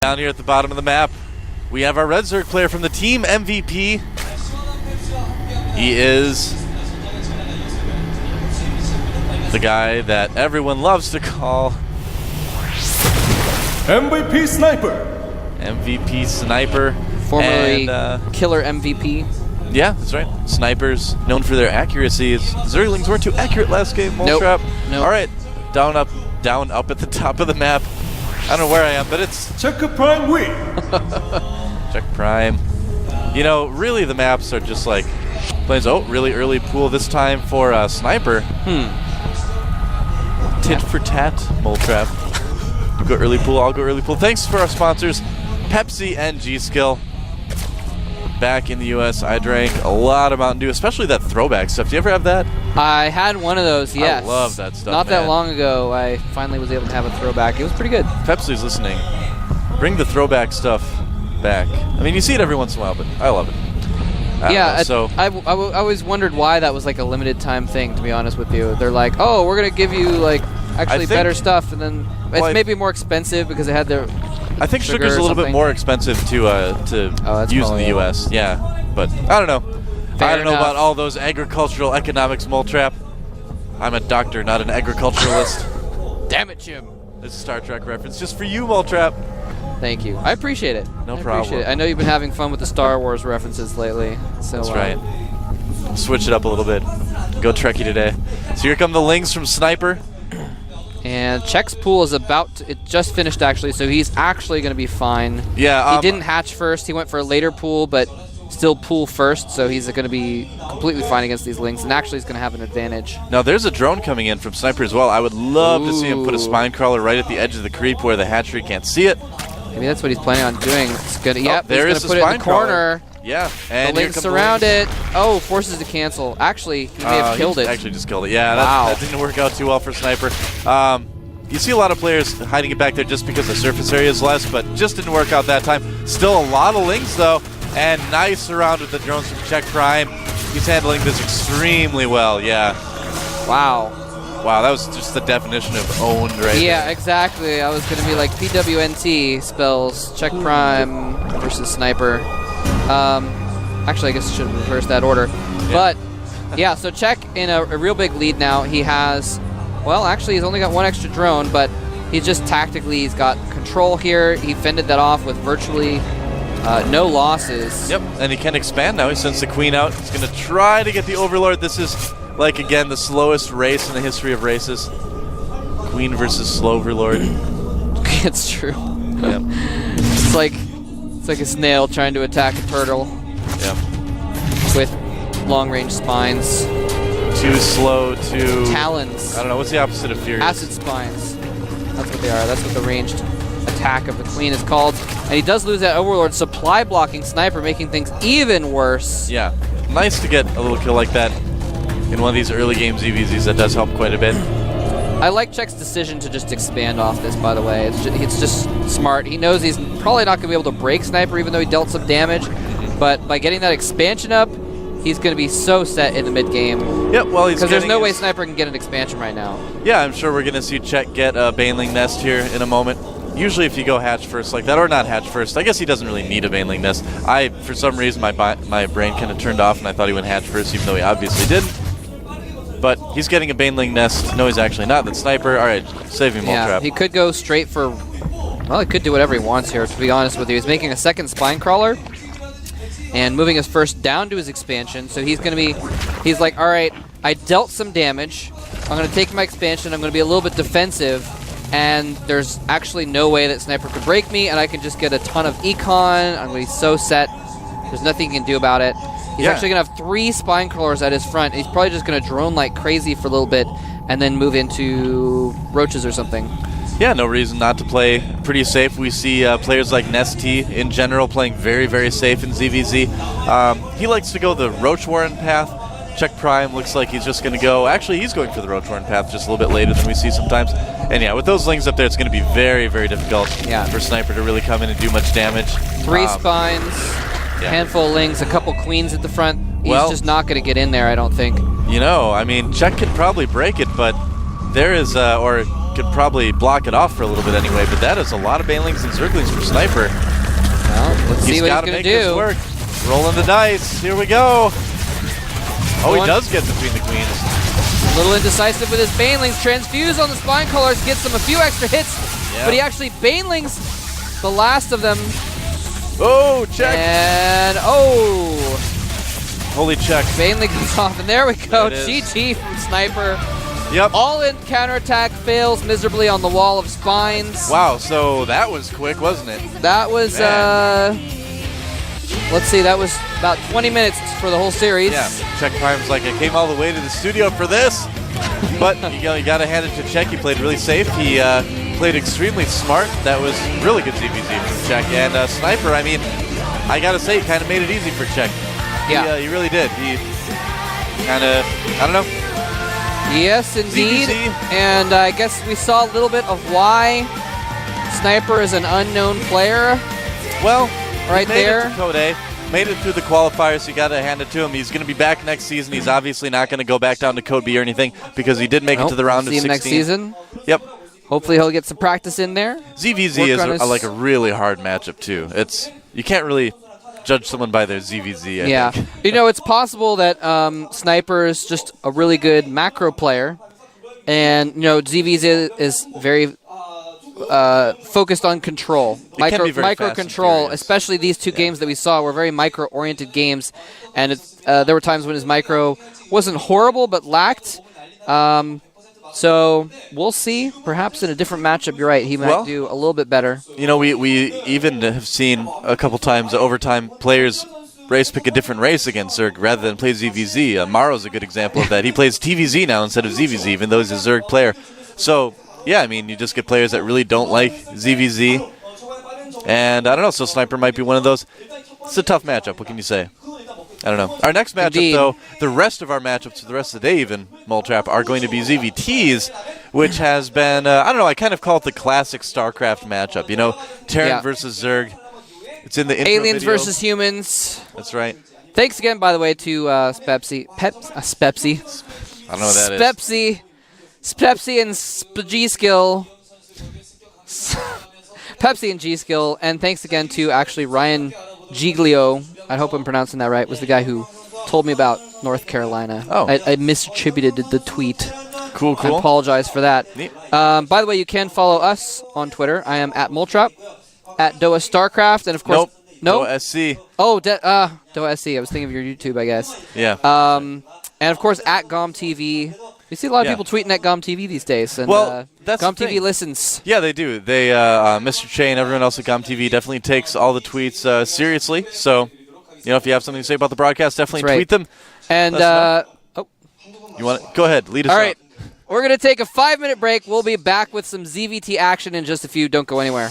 Down here at the bottom of the map, we have our Red Zerg player from the team MVP. He is the guy that everyone loves to call MVP Sniper. MVP Sniper. Formerly Killer MVP. Yeah, that's right. Snipers, known for their accuracy. Zerglings weren't too accurate last game. Moletrap. Nope. All right, down, up at the top of the map. I don't know where I am, but it's Checker Prime win. Check Prime. You know, really the maps are just like plays. Oh, really early pool this time for Sniper. Tit for tat, Moletrap. You go early pool, I'll go early pool. Thanks for our sponsors, Pepsi and G-Skill. Back in the US, I drank a lot of Mountain Dew, especially that throwback stuff. Do you ever have that? I had one of those, yes. I love that stuff, Not that long ago, I finally was able to have a throwback. It was pretty good. Pepsi's listening. Bring the throwback stuff back. I mean, you see it every once in a while, but I love it. I always wondered why that was like a limited time thing, to be honest with you. They're like, oh, we're going to give you like actually better stuff, and then it's maybe more expensive because it had their I think sugar's a little bit more expensive to use in the U.S. Yeah, but I don't know. I don't know about all those agricultural economics, Moletrap. I'm a doctor, not an agriculturalist. Damn it, Jim. This is a Star Trek reference just for you, Moletrap. Thank you. I appreciate it. No problem. I know you've been having fun with the Star Wars references lately. So, that's right. Switch it up a little bit. Go Trekkie today. So here come the lings from Sniper. And Check's pool is it just finished actually, so he's actually going to be fine. Yeah. He didn't hatch first. He went for a later pool, but still pool first, so he's going to be completely fine against these lings, and actually he's going to have an advantage. Now there's a drone coming in from Sniper as well. I would love to see him put a spine crawler right at the edge of the creep where the hatchery can't see it. Maybe that's what he's planning on doing. It's gonna, there he's going to put it in the corner. Yeah, and the lings surround it. Oh, forces to cancel. Actually, he may have killed it. Actually just killed it. Yeah, wow. that didn't work out too well for Sniper. You see a lot of players hiding it back there just because the surface area is less, but just didn't work out that time. Still a lot of lings, though, and nice around with the drones from Check Prime. He's handling this extremely well, yeah. Wow. Wow, that was just the definition of owned right Yeah, there. exactly. I was going to be like PWNT spells Check Prime versus Sniper. Actually, I guess I should have reversed that order. Yeah. But, yeah, so Check in a real big lead now. He has... Well, actually, he's only got one extra drone, but he's just tactically, he's got control here. He fended that off with virtually no losses. Yep, and he can expand now. He sends the Queen out. He's going to try to get the Overlord. This is, like, again, the slowest race in the history of races. Queen versus slow Overlord. It's true. Yep. It's like a snail trying to attack a turtle. Yep. With long-range spines. Too slow to... Talons. I don't know. What's the opposite of furious? Acid spines. That's what they are. That's what the ranged attack of the Queen is called. And he does lose that Overlord supply blocking Sniper, making things even worse. Yeah. Nice to get a little kill like that in one of these early game ZVZs. That does help quite a bit. I like Check's decision to just expand off this, by the way. It's just smart. He knows he's probably not going to be able to break Sniper, even though he dealt some damage. But by getting that expansion up, he's going to be so set in the mid-game. Yep, well, he's because there's no way Sniper can get an expansion right now. Yeah, I'm sure we're going to see Check get a Baneling Nest here in a moment. Usually if you go hatch first like that, or not hatch first, I guess he doesn't really need a Baneling Nest. For some reason, my brain kind of turned off, and I thought he went hatch first, even though he obviously didn't. But he's getting a Baneling Nest. No, he's actually not. That's Sniper. All right, save him, yeah, Moletrap. He could go straight for... Well, he could do whatever he wants here, to be honest with you. He's making a second Spine Crawler and moving his first down to his expansion. So he's going to be... He's like, all right, I dealt some damage. I'm going to take my expansion. I'm going to be a little bit defensive. And there's actually no way that Sniper could break me, and I can just get a ton of econ. I'm going to be so set. There's nothing he can do about it. He's actually going to have 3 Spine Crawlers at his front. He's probably just going to drone like crazy for a little bit and then move into roaches or something. Yeah, no reason not to play pretty safe. We see players like Nesty in general playing very, very safe in ZVZ. He likes to go the Roach Warren path. Check Prime looks like he's just going to go... Actually, he's going for the Roach Warren path just a little bit later than we see sometimes. And yeah, with those lings up there, it's going to be very, very difficult for Sniper to really come in and do much damage. 3 spines, handful of lings, a couple queens at the front. He's just not going to get in there, I don't think. You know, I mean, Check could probably break it, but there is... or could probably block it off for a little bit anyway, but that is a lot of banelings and zerglings from Sniper. Well, let's see what he's going to do. Work. Rolling the dice. Here we go. Oh, he does get between the queens. A little indecisive with his banelings. Transfuse on the spine colors gets him a few extra hits, but he actually banelings the last of them. Oh, check. And, holy check. Baneling goes off, and there we go. GG from Sniper. Yep. All-in counterattack fails miserably on the wall of spines. Wow, so that was quick, wasn't it? That was, let's see, that was about 20 minutes for the whole series. Yeah, Check Prime's like, I came all the way to the studio for this. But you got to hand it to Check. He played really safe. He played extremely smart. That was really good ZVZ from Check. And Sniper, I mean, I got to say, he kind of made it easy for Check. Yeah. He really did. He kind of, I don't know. Yes, indeed. ZVZ. And I guess we saw a little bit of why Sniper is an unknown player. Well, right there. Made it to Code A. Made it through the qualifiers, so you got to hand it to him. He's going to be back next season. He's obviously not going to go back down to Code B or anything because he did make it to the round of 16. See him next season. Yep. Hopefully he'll get some practice in there. ZVZ is like a really hard matchup too. You can't really judge someone by their ZVZ. I think. You know, it's possible that Sniper is just a really good macro player, and you know ZVZ is very focused on control, micro control. Especially these two games that we saw were very micro-oriented games, and there were times when his micro wasn't horrible but lacked. So we'll see. Perhaps in a different matchup, you're right, he might do a little bit better. You know, we even have seen a couple times overtime players race pick a different race against Zerg rather than play ZVZ. Maro's a good example of that. He plays TVZ now instead of ZVZ, even though he's a Zerg player. So, yeah, I mean, you just get players that really don't like ZVZ. And I don't know, so Sniper might be one of those. It's a tough matchup. What can you say? I don't know. Our next matchup, though, the rest of our matchups for the rest of the day, even, Moltrap, are going to be ZVTs, which has been, I don't know, I kind of call it the classic Starcraft matchup. You know, Terran versus Zerg. It's in the intro Aliens video. versus humans. That's right. Thanks again, by the way, to Spepsi. Spepsi. I don't know what that is. Spepsi and G-Skill. Pepsi and G-Skill. And thanks again to actually Ryan Giglio. I hope I'm pronouncing that right. Was the guy who told me about North Carolina. Oh. I misattributed the tweet. Cool. I apologize for that. Neat. By the way, you can follow us on Twitter. I am at Moltrap, at Doa Starcraft, and of course... Nope. Doa SC. Oh, Doa SC. I was thinking of your YouTube, I guess. Yeah. And of course, at GOMTV. You see a lot of people tweeting at GOMTV these days. And, that's GOMTV listens. Yeah, they do. They, Mr. Che and everyone else at GOMTV definitely takes all the tweets seriously. So, you know, if you have something to say about the broadcast, definitely tweet them. And, you want to go ahead, lead us all up. right. We're going to take a 5-minute break. We'll be back with some ZVT action in just a few. Don't go anywhere.